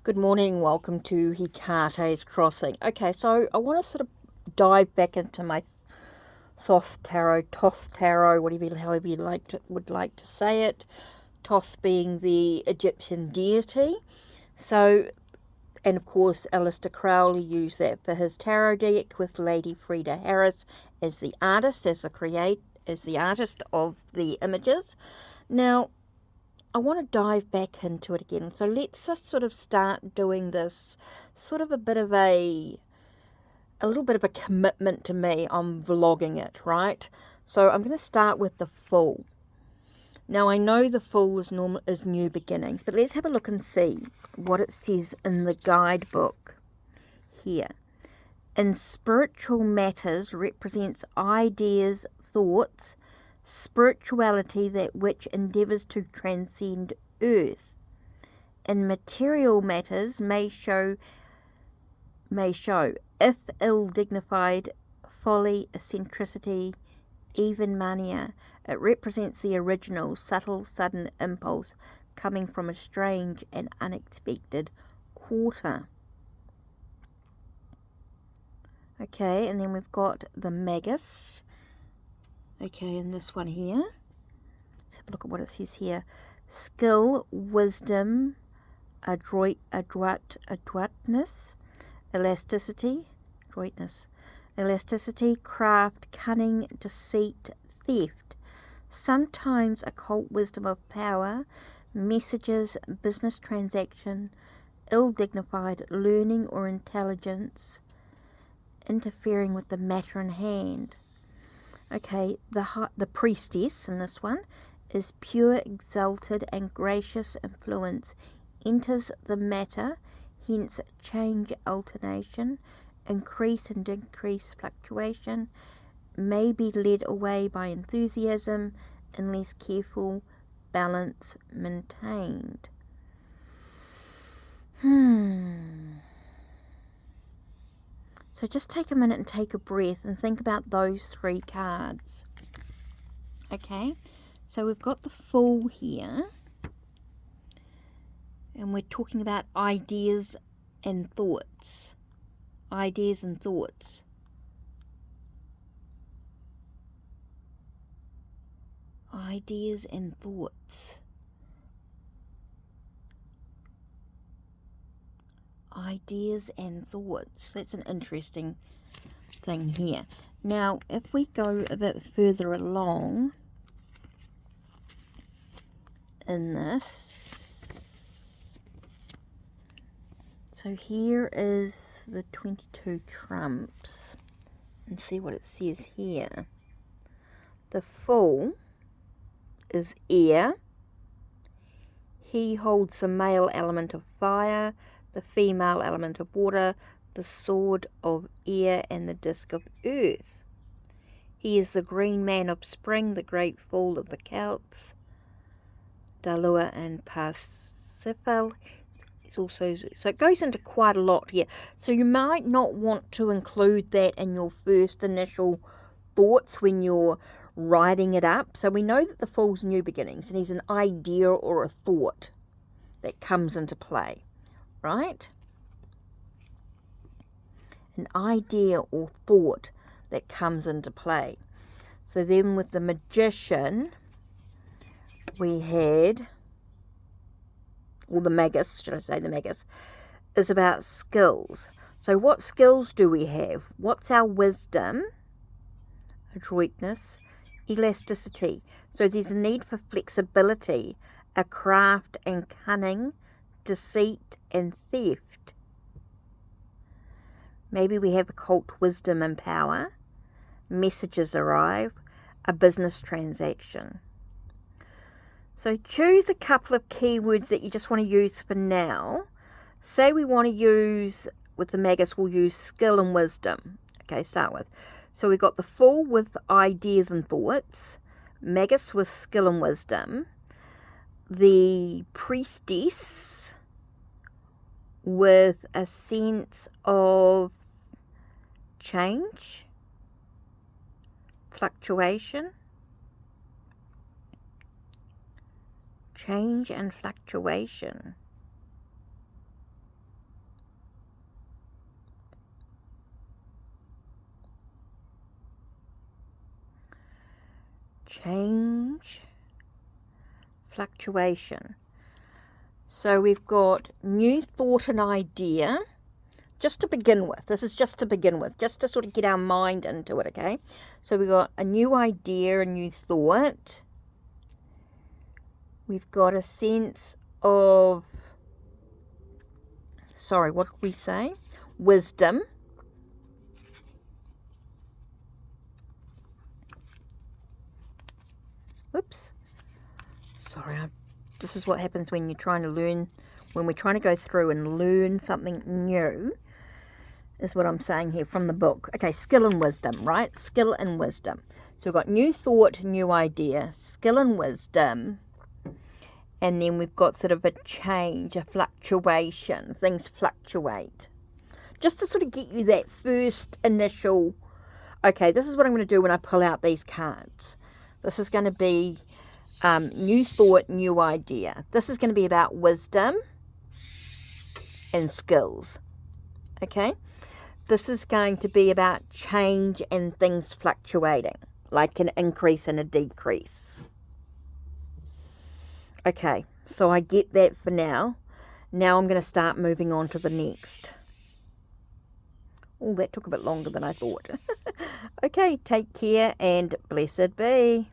Good morning, welcome to Hikate's Crossing. Okay, so I want to sort of dive back into my Thoth Tarot, however you would like to say it. Thoth being the Egyptian deity. So, and of course, Aleister Crowley used that for his tarot deck with Lady Frida Harris as the artist, as the artist of the images. Now, I want to dive back into it again. So let's just sort of start doing this sort of a little bit of a commitment to me on vlogging it, right? So I'm going to start with the Fool. Now I know the Fool is new beginnings, but let's have a look and see what it says in the guidebook here. In spiritual matters represents ideas, thoughts, spirituality that which endeavours to transcend earth. In material matters may show if ill-dignified, folly, eccentricity, even mania. It represents the original, subtle, sudden impulse coming from a strange and unexpected quarter. Okay, and then we've got the Magus. Okay, and this one here. Let's have a look at what it says here. Skill, wisdom, adroitness, elasticity, craft, cunning, deceit, theft. Sometimes occult wisdom of power, messages, business transaction, ill-dignified learning or intelligence, interfering with the matter in hand. Okay, the priestess in this one is pure, exalted, and gracious influence, enters the matter, hence change, alternation, increase and decrease, fluctuation, may be led away by enthusiasm, unless careful balance maintained. So just take a minute and take a breath and think about those three cards. Okay, so we've got the Fool here, and we're talking about ideas and thoughts. Ideas and thoughts. Ideas and thoughts. Ideas and thoughts. That's an interesting thing here. Now, if we go a bit further along in this, so here is the 22 trumps, and see what it says here. The Fool is air. He holds the male element of fire, the female element of water, the sword of air, and the disc of earth. He is the green man of spring, the great Fool of the Celts, Dalua and Parsifal. It's also, so it goes into quite a lot here. So you might not want to include that in your first initial thoughts when you're writing it up. So we know that the Fool's new beginnings, and he's an idea or a thought that comes into play, right? An idea or thought that comes into play. So then with the Magician, we had, or the Magus, should I say the Magus, is about skills. So what skills do we have? What's our wisdom? Adroitness, elasticity. So there's a need for flexibility, a craft and cunning, deceit and theft. Maybe we have occult wisdom and power. Messages arrive, a business transaction. So choose a couple of keywords that you just want to use for now. Say we want to use, with the Magus, we'll use skill and wisdom. Okay, start with. So we've got the Fool with ideas and thoughts, Magus with skill and wisdom, the Priestess with a sense of change, fluctuation, change and fluctuation. change, fluctuation. So we've got new thought and idea, just to begin with. This is just to begin with, just to sort of get our mind into it, okay? So we've got a new idea, a new thought. We've got a sense of, sorry, what did we say? Wisdom. Whoops. Sorry, this is what happens when you're trying to learn, when we're trying to go through and learn something new, is what I'm saying here from the book. Okay, skill and wisdom, right? Skill and wisdom. So we've got new thought, new idea, skill and wisdom, and then we've got sort of a change, a fluctuation. Things fluctuate. Just to sort of get you that first initial, okay, this is what I'm going to do when I pull out these cards. This is going to be new thought, new idea. This is going to be about wisdom and skills. Okay? This is going to be about change and things fluctuating, like an increase and a decrease. Okay, so I get that for now. Now I'm going to start moving on to the next. Oh, that took a bit longer than I thought. Okay, take care and blessed be.